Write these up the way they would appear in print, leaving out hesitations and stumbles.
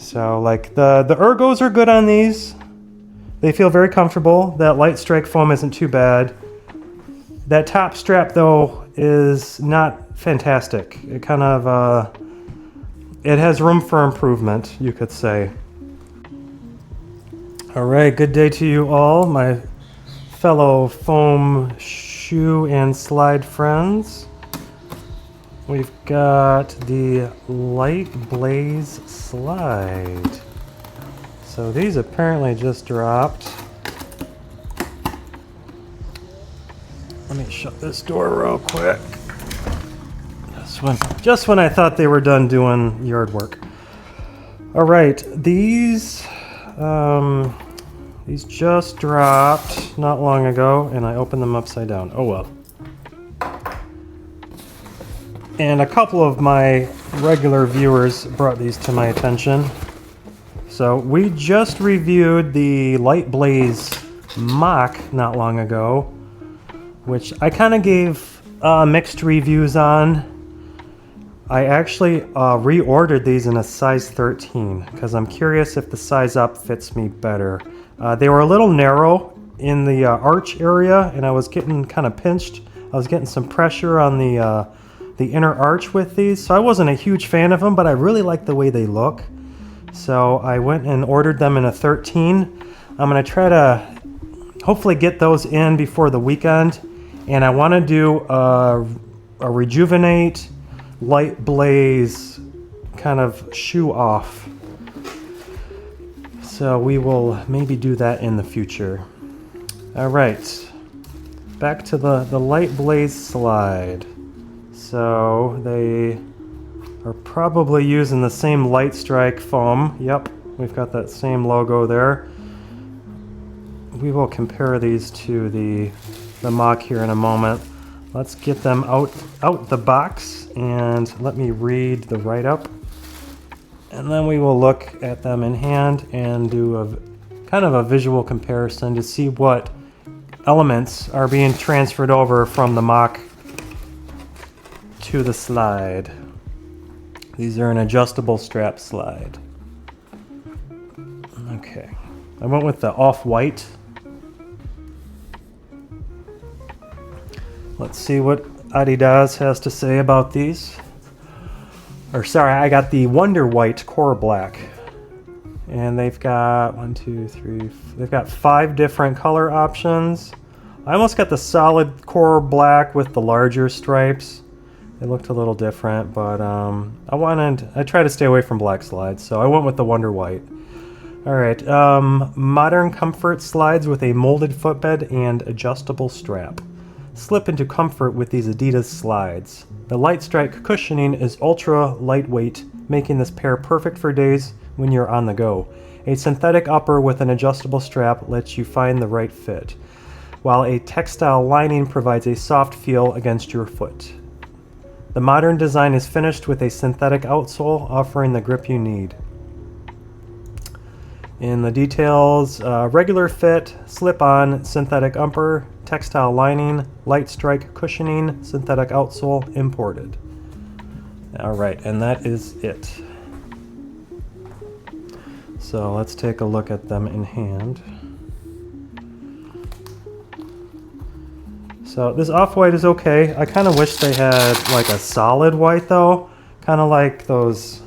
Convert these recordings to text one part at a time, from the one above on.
So like the ergos are good on these. They feel very comfortable. That light strike foam isn't too bad. That top strap though is not fantastic. It kind of it has room for improvement, you could say. All right, good day to you all, my fellow foam shoe and slide friends. We've got the Lightblaze slide. So these apparently just dropped. Let me shut this door real quick. Just when I thought they were done doing yard work. All right, these just dropped not long ago, and I opened them upside down. Oh well. And a couple of my regular viewers brought these to my attention. So we just reviewed the Lightblaze Mock not long ago, which I kind of gave mixed reviews on. I actually reordered these in a size 13 because I'm curious if the size up fits me better. They were a little narrow in the arch area, and I was getting kind of pinched. I was getting some pressure on the inner arch with these, so I wasn't a huge fan of them, but I really like the way they look. So I went and ordered them in a 13. I'm going to try to hopefully get those in before the weekend, and I want to do a Rejuvenate Lightblaze kind of shoe off. So we will maybe do that in the future. All right, back to the Lightblaze slide. So they are probably using the same light strike foam. Yep, we've got that same logo there. We will compare these to the Mock here in a moment. Let's get them out the box, and let me read the write-up. And then we will look at them in hand and do a kind of a visual comparison to see what elements are being transferred over from the Mock to the slide. These are an adjustable strap slide. Okay, I went with the off-white. Let's see what Adidas has to say about these. Or sorry, I got the Wonder White Core Black. And they've got they've got 5 different color options. I almost got the solid core black with the larger stripes. They looked a little different, but I try to stay away from black slides, so I went with the Wonder White. All right, modern comfort slides with a molded footbed and adjustable strap. Slip into comfort with these Adidas slides. The light strike cushioning is ultra lightweight, making this pair perfect for days when you're on the go. A synthetic upper with an adjustable strap lets you find the right fit, while a textile lining provides a soft feel against your foot. The modern design is finished with a synthetic outsole, offering the grip you need. In the details, regular fit, slip-on, synthetic upper, textile lining, light strike cushioning, synthetic outsole, imported. All right, and that is it. So let's take a look at them in hand. So this off-white is okay. I kind of wish they had like a solid white though, kind of like those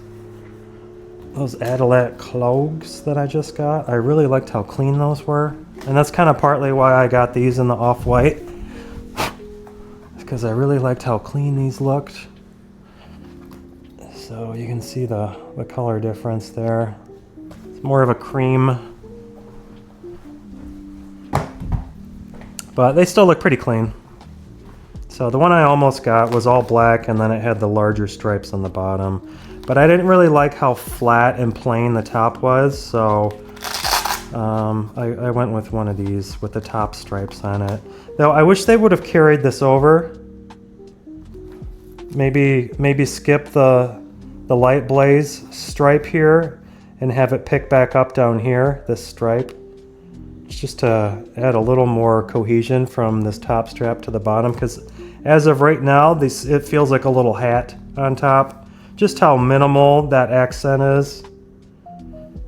Adidas clogs that I just got. I really liked how clean those were, and that's kind of partly why I got these in the off-white, because I really liked how clean these looked. So you can see the color difference there. It's more of a cream, but they still look pretty clean. So the one I almost got was all black, and then it had the larger stripes on the bottom. But I didn't really like how flat and plain the top was, so I went with one of these with the top stripes on it. Though I wish they would have carried this over. Maybe skip the Lightblaze stripe here and have it pick back up down here, this stripe. Just to add a little more cohesion from this top strap to the bottom, because as of right now, it feels like a little hat on top. Just how minimal that accent is.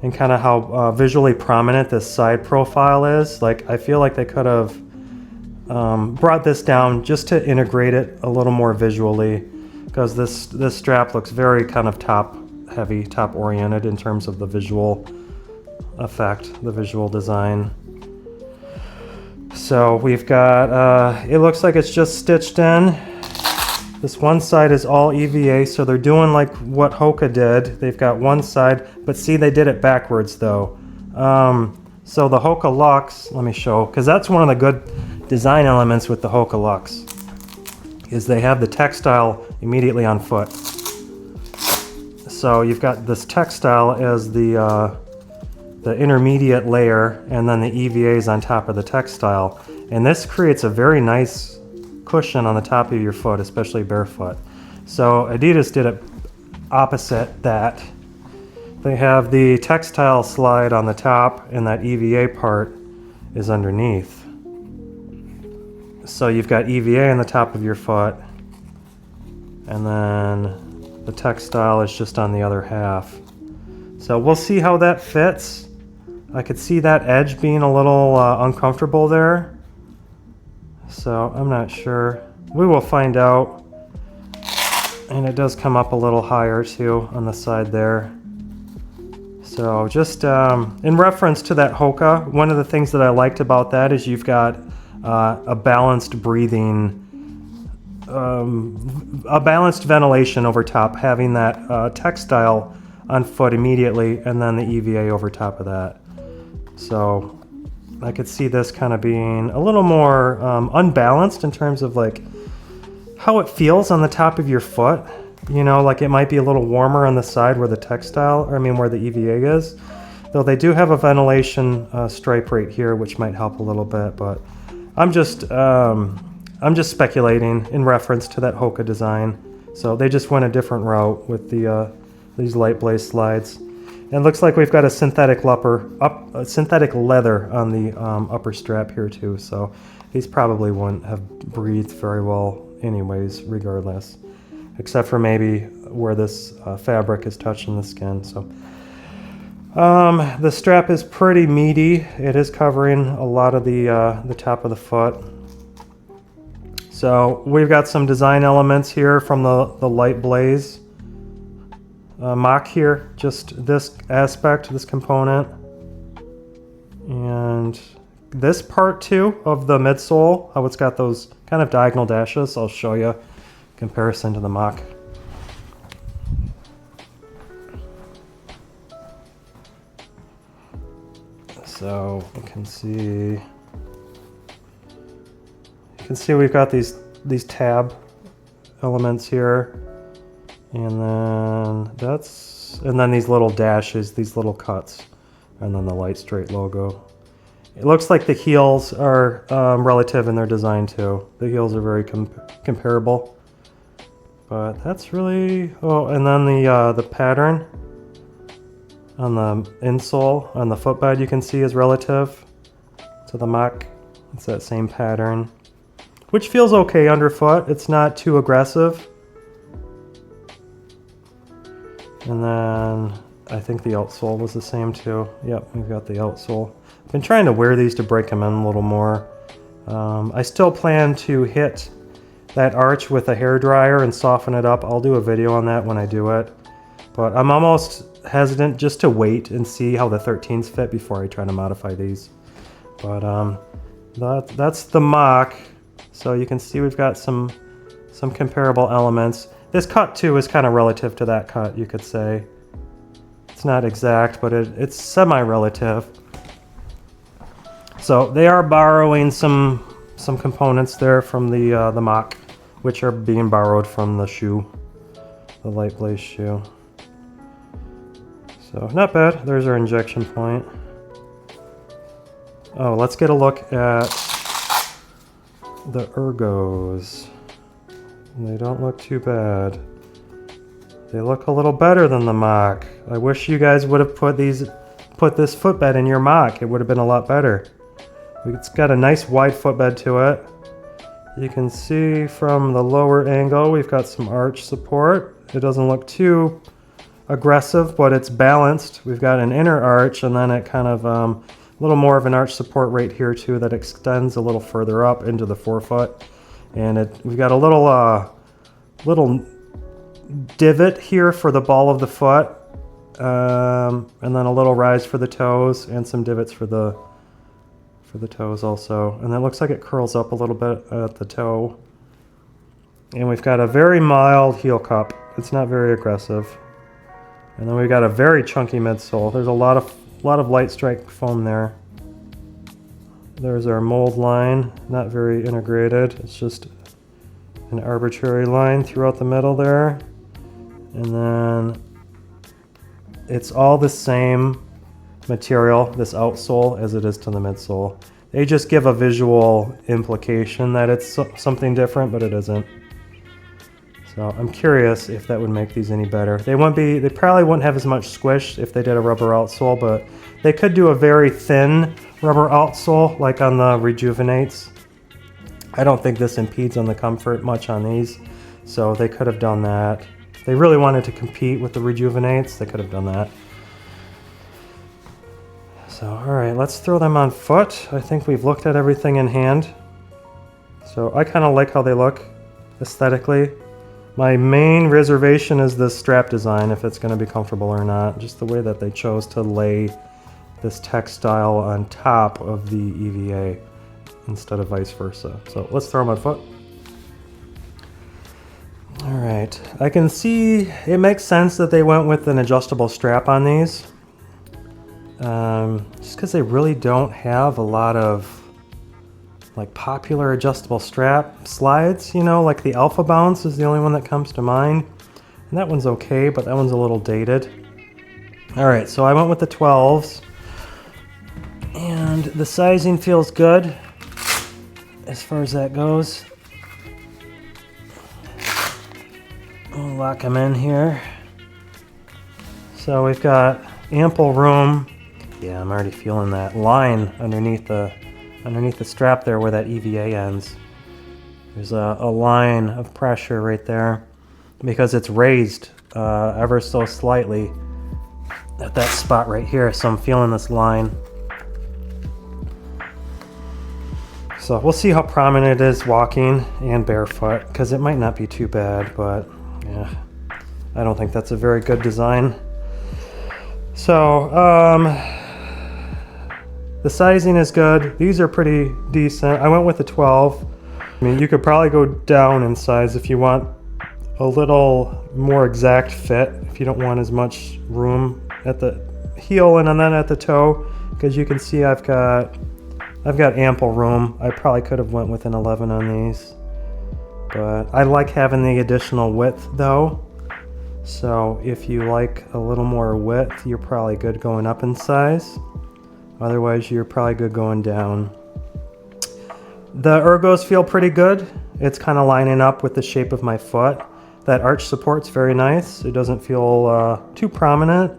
and kind of how visually prominent this side profile is. Like, I feel like they could have brought this down just to integrate it a little more visually, because this strap looks very kind of top heavy, top oriented in terms of the visual effect, the visual design. So we've got, it looks like it's just stitched in. This one side is all EVA, so they're doing like what Hoka did. They've got one side, but see, they did it backwards though. So the Hoka Lux, let me show, because that's one of the good design elements with the Hoka Lux, is they have the textile immediately on foot. So you've got this textile as the intermediate layer, and then the EVA is on top of the textile. And this creates a very nice cushion on the top of your foot, especially barefoot. So Adidas did it opposite that. They have the textile slide on the top, and that EVA part is underneath. So you've got EVA on the top of your foot, and then the textile is just on the other half. So we'll see how that fits. I could see that edge being a little uncomfortable there. So I'm not sure. We will find out. And it does come up a little higher too on the side there. So just in reference to that Hoka, one of the things that I liked about that is you've got a balanced breathing, a balanced ventilation over top, having that textile on foot immediately, and then the EVA over top of that. So I could see this kind of being a little more unbalanced in terms of like how it feels on the top of your foot. You know, like it might be a little warmer on the side where the textile, or I mean where the EVA is. Though they do have a ventilation stripe right here, which might help a little bit. But I'm just speculating in reference to that Hoka design. So they just went a different route with the these Lightblaze slides. And it looks like we've got a synthetic leather on the upper strap here too. So these probably wouldn't have breathed very well anyways, regardless. Except for maybe where this fabric is touching the skin. So the strap is pretty meaty. It is covering a lot of the top of the foot. So we've got some design elements here from the Lightblaze mock here. Just this aspect, this component, and this part too of the midsole. How it's got those kind of diagonal dashes. I'll show you. Comparison to the mock. So you can see we've got these tab elements here, and then these little dashes, these little cuts, and then the Light Straight logo. It looks like the heels are relative in their design too. The heels are very comparable. But that's really, oh, and then the pattern on the insole, on the footbed, you can see is relative to the mock. It's that same pattern, which feels okay underfoot. It's not too aggressive. And then I think the outsole was the same too. Yep, we've got the outsole. I've been trying to wear these to break them in a little more. I still plan to hit that arch with a hairdryer and soften it up. I'll do a video on that when I do it. But I'm almost hesitant just to wait and see how the 13s fit before I try to modify these. But that's the mock. So you can see we've got some comparable elements. This cut too is kind of relative to that cut, you could say. It's not exact, but it's semi-relative. So they are borrowing some components there from the mock, which are being borrowed from the shoe, the Lightblaze shoe. So not bad. There's our injection point. Oh, let's get a look at the ergos. They don't look too bad. They look a little better than the mock. I wish you guys would have put this footbed in your mock. It would have been a lot better. It's got a nice wide footbed to it. You can see from the lower angle we've got some arch support. It doesn't look too aggressive, but it's balanced. We've got an inner arch, and then it kind of a little more of an arch support right here too that extends a little further up into the forefoot. And we've got a little divot here for the ball of the foot, and then a little rise for the toes, and some divots for the toes also. And it looks like it curls up a little bit at the toe. And we've got a very mild heel cup. It's not very aggressive. And then we've got a very chunky midsole. There's a lot of light strike foam there. There's our mold line, not very integrated. It's just an arbitrary line throughout the middle there. And then it's all the same material, this outsole, as it is to the midsole. They just give a visual implication that it's something different, but it isn't. So I'm curious if that would make these any better. They probably wouldn't have as much squish if they did a rubber outsole, but they could do a very thin rubber outsole like on the Rejuvenates. I don't think this impedes on the comfort much on these, so they could have done that. If they really wanted to compete with the Rejuvenates, they could have done that. So, all right, let's throw them on foot. I think we've looked at everything in hand. So I kind of like how they look aesthetically. My main reservation is the strap design, if it's going to be comfortable or not. Just the way that they chose to lay this textile on top of the EVA instead of vice versa. So let's throw them on foot. All right, I can see it makes sense that they went with an adjustable strap on these. Just because they really don't have a lot of like popular adjustable strap slides, you know, like the Alpha Bounce is the only one that comes to mind. And that one's okay, but that one's a little dated. All right, so I went with the 12s. And the sizing feels good as far as that goes. We'll lock them in here. So we've got ample room. Yeah, I'm already feeling that line underneath the strap there where that EVA ends. There's a line of pressure right there because it's raised ever so slightly at that spot right here, so I'm feeling this line. So we'll see how prominent it is walking and barefoot, because it might not be too bad, but yeah, I don't think that's a very good design. So the sizing is good. These are pretty decent. I went with the 12. I mean, you could probably go down in size if you want a little more exact fit, if you don't want as much room at the heel and then at the toe, because you can see I've got ample room. I probably could have went with an 11 on these, but I like having the additional width though. So if you like a little more width, you're probably good going up in size. Otherwise, you're probably good going down. The ergos feel pretty good. It's kind of lining up with the shape of my foot. That arch support's very nice. It doesn't feel too prominent.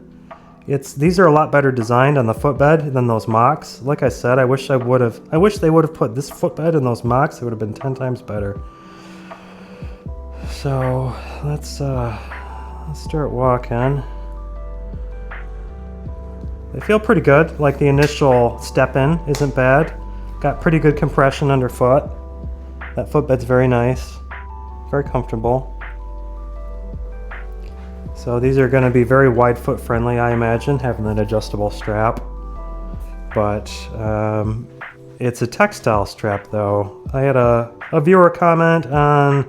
These are a lot better designed on the footbed than those mocks. Like I said, I wish they would have put this footbed in those mocks. It would have been 10 times better. So let's start walking. They feel pretty good. Like the initial step in isn't bad. Got pretty good compression underfoot. That footbed's very nice, very comfortable. So these are going to be very wide foot friendly, I imagine, having an adjustable strap. But it's a textile strap though. I had a viewer comment on,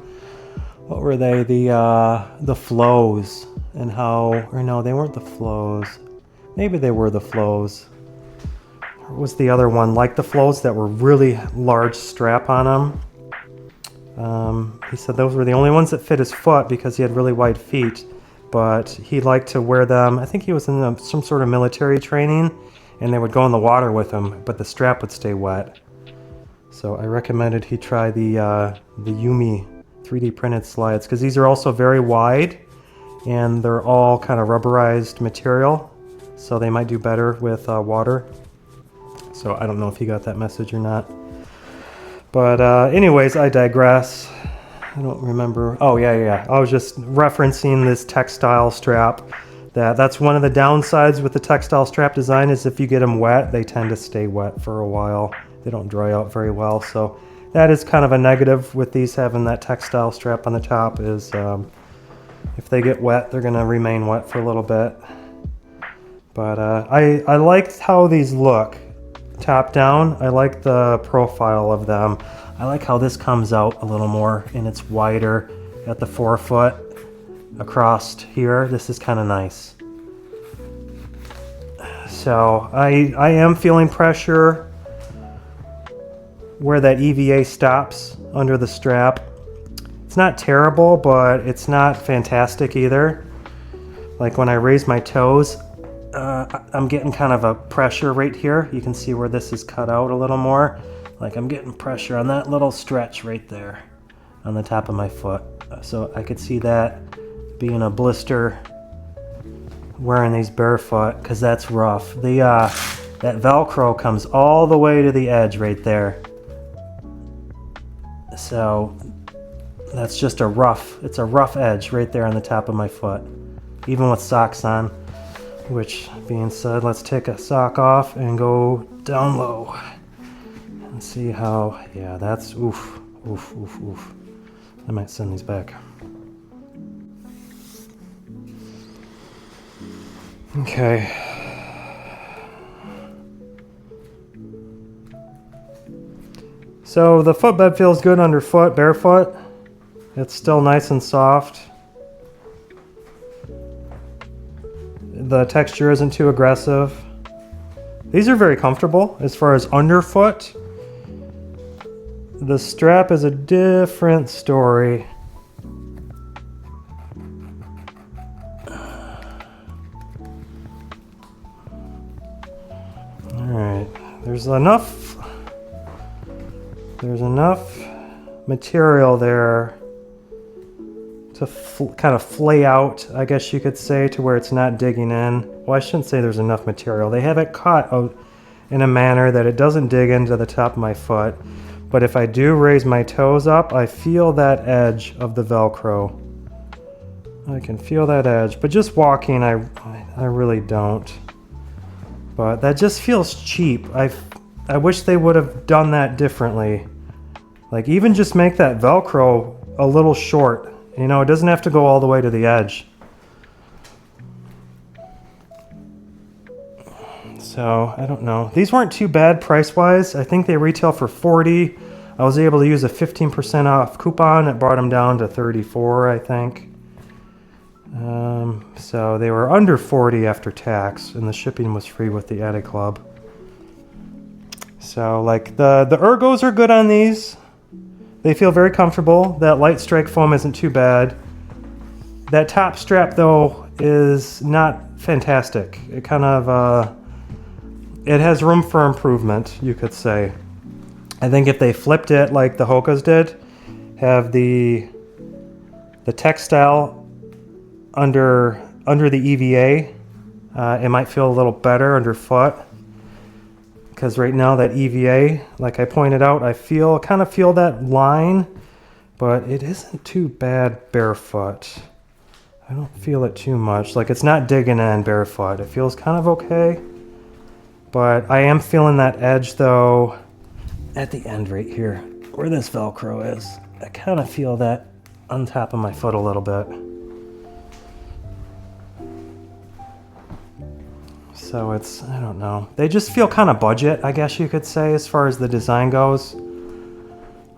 what were they, the flows, and how, or no, they weren't the flows. Maybe they were the flows. Or was the other one like the flows that were really large strap on them? He said those were the only ones that fit his foot because he had really wide feet. But he liked to wear them. I think he was in some sort of military training, and they would go in the water with him, but the strap would stay wet. So I recommended he try the Yumi 3D printed slides, because these are also very wide, and they're all kind of rubberized material, so they might do better with water. So I don't know if he got that message or not. But anyways, I digress. I don't remember. Oh, yeah. I was just referencing this textile strap That's one of the downsides with the textile strap design is if you get them wet, they tend to stay wet for a while. They don't dry out very well. So that is kind of a negative with these having that textile strap on the top is if they get wet, they're going to remain wet for a little bit. But I liked how these look top down. I like the profile of them. I like how this comes out a little more and it's wider at the forefoot across here. This is kind of nice. So I am feeling pressure where that EVA stops under the strap. It's not terrible, but it's not fantastic either. Like when I raise my toes, I'm getting kind of a pressure right here. You can see where this is cut out a little more. Like I'm getting pressure on that little stretch right there on the top of my foot. So I could see that being a blister wearing these barefoot because that's rough. That Velcro comes all the way to the edge right there. So that's just it's a rough edge right there on the top of my foot, even with socks on. Which being said, let's take a sock off and go down low and see how, yeah, that's oof. I might send these back. Okay. So the footbed feels good underfoot, barefoot. It's still nice and soft. The texture isn't too aggressive. These are very comfortable as far as underfoot. The strap is a different story. Alright, there's enough material there to kind of flay out, I guess you could say, to where it's not digging in. Well, I shouldn't say there's enough material. They have it cut out in a manner that it doesn't dig into the top of my foot. But if I do raise my toes up, I feel that edge of the Velcro. I can feel that edge, but just walking, I really don't. But that just feels cheap. I wish they would have done that differently. Like even just make that Velcro a little short. You know, it doesn't have to go all the way to the edge. So, I don't know. These weren't too bad price-wise. I think they retail for $40. I was able to use a 15% off coupon. It brought them down to $34, I think. So they were under $40 after tax, and the shipping was free with the Adi Club. So, like, the ergos are good on these. They feel very comfortable. That light strike foam isn't too bad. That top strap, though, is not fantastic. It kind of, it has room for improvement, you could say. I think if they flipped it like the Hoka's did, have the textile under the EVA, it might feel a little better underfoot. Because right now that EVA, like I pointed out, I kind of feel that line, but it isn't too bad barefoot. I don't feel it too much. Like it's not digging in barefoot. It feels kind of okay. But I am feeling that edge though at the end right here, where this Velcro is. I kind of feel that on top of my foot a little bit. So it's, I don't know. They just feel kind of budget, I guess you could say, as far as the design goes.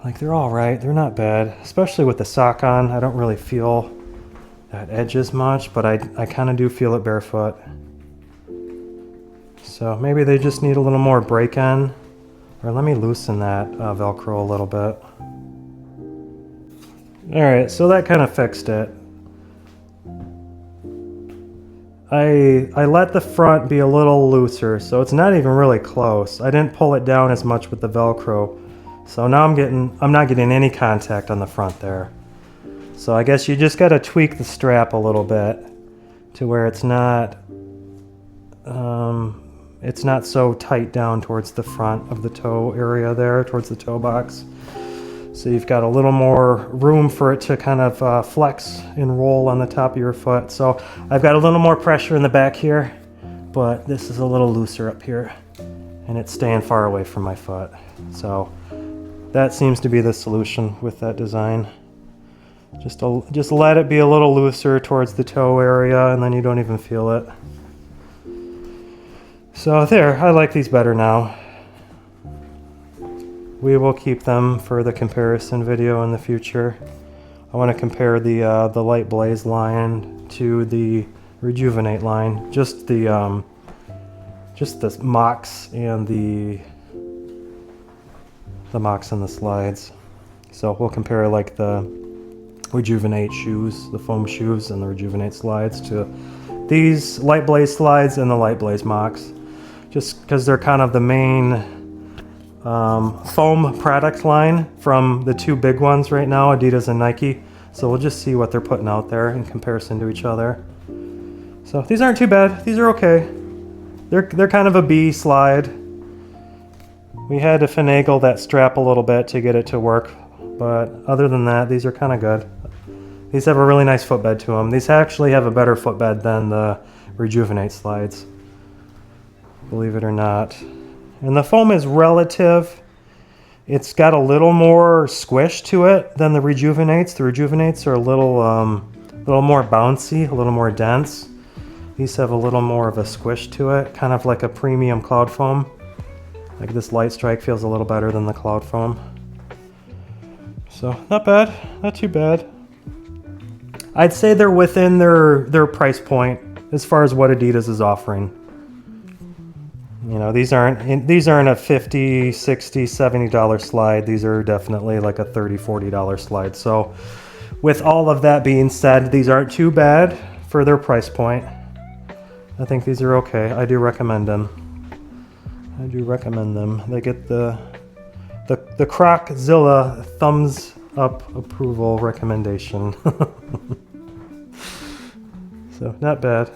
Like they're all right, they're not bad. Especially with the sock on, I don't really feel that edge as much, but I kind of do feel it barefoot. So maybe they just need a little more break-in. Or let me loosen that Velcro a little bit. Alright, so that kind of fixed it. I let the front be a little looser, so it's not even really close. I didn't pull it down as much with the Velcro. So now I'm not getting any contact on the front there. So I guess you just got to tweak the strap a little bit to where it's not so tight down towards the front of the toe area there, towards the toe box. So you've got a little more room for it to kind of flex and roll on the top of your foot. So I've got a little more pressure in the back here, but this is a little looser up here, and it's staying far away from my foot. So that seems to be the solution with that design. Just let it be a little looser towards the toe area, and then you don't even feel it. So there, I like these better now. We will keep them for the comparison video in the future. I want to compare the Lightblaze line to the Rejuvenate line. Just the mocks and the mocks and the slides. So we'll compare like the Rejuvenate shoes, the foam shoes, and the Rejuvenate slides to these Lightblaze slides and the Lightblaze mocks. Just because they're kind of the main foam product line from the two big ones right now, Adidas and Nike. So we'll just see what they're putting out there in comparison to each other. So these aren't too bad. These are okay. They're kind of a B slide. We had to finagle that strap a little bit to get it to work, but other than that, these are kind of good. These have a really nice footbed to them. These actually have a better footbed than the Rejuvenate slides, believe it or not. And the foam is relative. It's got a little more squish to it than the Rejuvenates. The Rejuvenates are a little more bouncy, a little more dense. These have a little more of a squish to it, kind of like a premium cloud foam. Like this Light Strike feels a little better than the cloud foam. So not bad, not too bad. I'd say they're within their price point as far as what Adidas is offering. You know, these aren't a $50, $60, $70 slide. These are definitely like a $30, $40 slide. So with all of that being said, these aren't too bad for their price point. I think these are okay. I do recommend them. I do recommend them. They get the Crocszilla thumbs up approval recommendation. So not bad.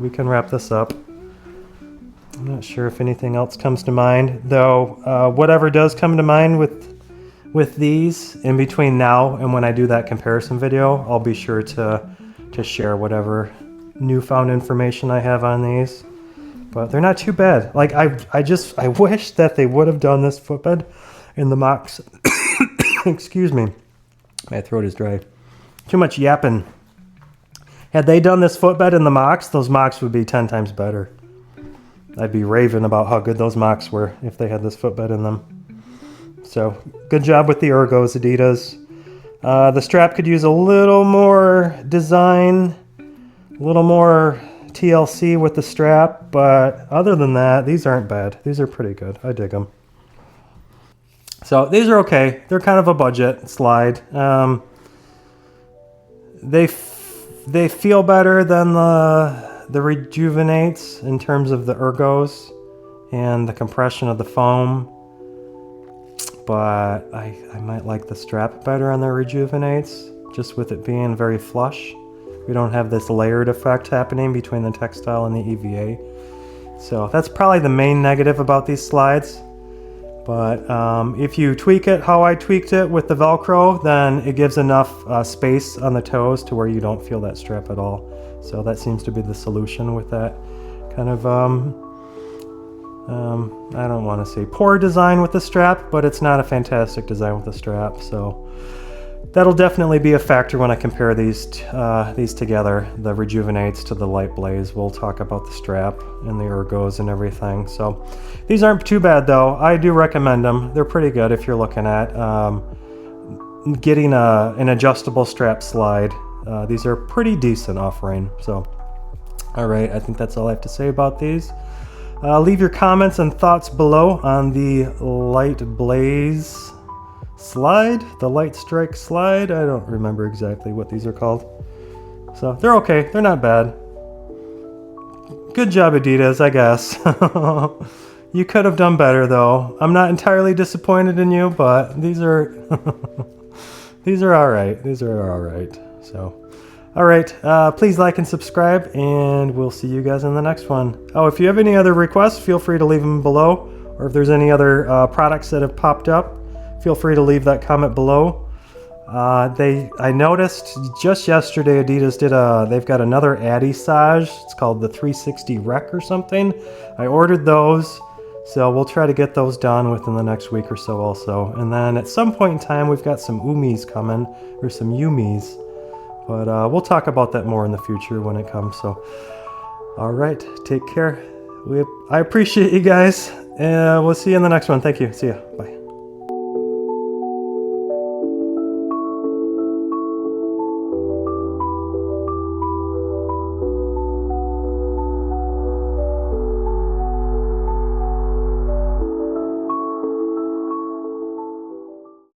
We can wrap this up. I'm not sure if anything else comes to mind, though. Whatever does come to mind with these in between now and when I do that comparison video, I'll be sure to share whatever newfound information I have on these. But they're not too bad. Like I wish that they would have done this footbed in the mocks. Excuse me, my throat is dry. Too much yapping. Had they done this footbed in the mocks, those mocks would be 10 times better. I'd be raving about how good those mocks were if they had this footbed in them. So good job with the ergos, Adidas. The strap could use a little more design, a little more TLC with the strap, but other than that, these aren't bad. These are pretty good. I dig them. So these are okay. They're kind of a budget slide. They feel better than the Rejuvenates in terms of the ergos and the compression of the foam, but I might like the strap better on the Rejuvenates, just with it being very flush. We don't have this layered effect happening between the textile and the EVA. So that's probably the main negative about these slides. But if you tweak it how I tweaked it with the Velcro, then it gives enough space on the toes to where you don't feel that strap at all. So that seems to be the solution with that kind of, I don't want to say poor design with the strap, but it's not a fantastic design with the strap. So that'll definitely be a factor when I compare these together, the Rejuvenates to the Lightblaze. We'll talk about the strap and the ergos and everything. So these aren't too bad though. I do recommend them. They're pretty good if you're looking at getting an adjustable strap slide. These are pretty decent offering. So, all right, I think that's all I have to say about these. Leave your comments and thoughts below on the Lightblaze slide, the Light Strike slide. I don't remember exactly what these are called. So they're okay. They're not bad. Good job, Adidas, I guess. You could have done better though. I'm not entirely disappointed in you, but these are these are all right. These are all right. So, all right. Please like and subscribe, and we'll see you guys in the next one. Oh, if you have any other requests, feel free to leave them below, or if there's any other products that have popped up, feel free to leave that comment below. I noticed just yesterday Adidas they've got another Adisage. It's called the 360 Rec or something. I ordered those, so we'll try to get those done within the next week or so also. And then at some point in time, we've got some Umis coming, or some Yumis. But we'll talk about that more in the future when it comes. So, all right, take care. I appreciate you guys, and we'll see you in the next one. Thank you. See ya. Bye.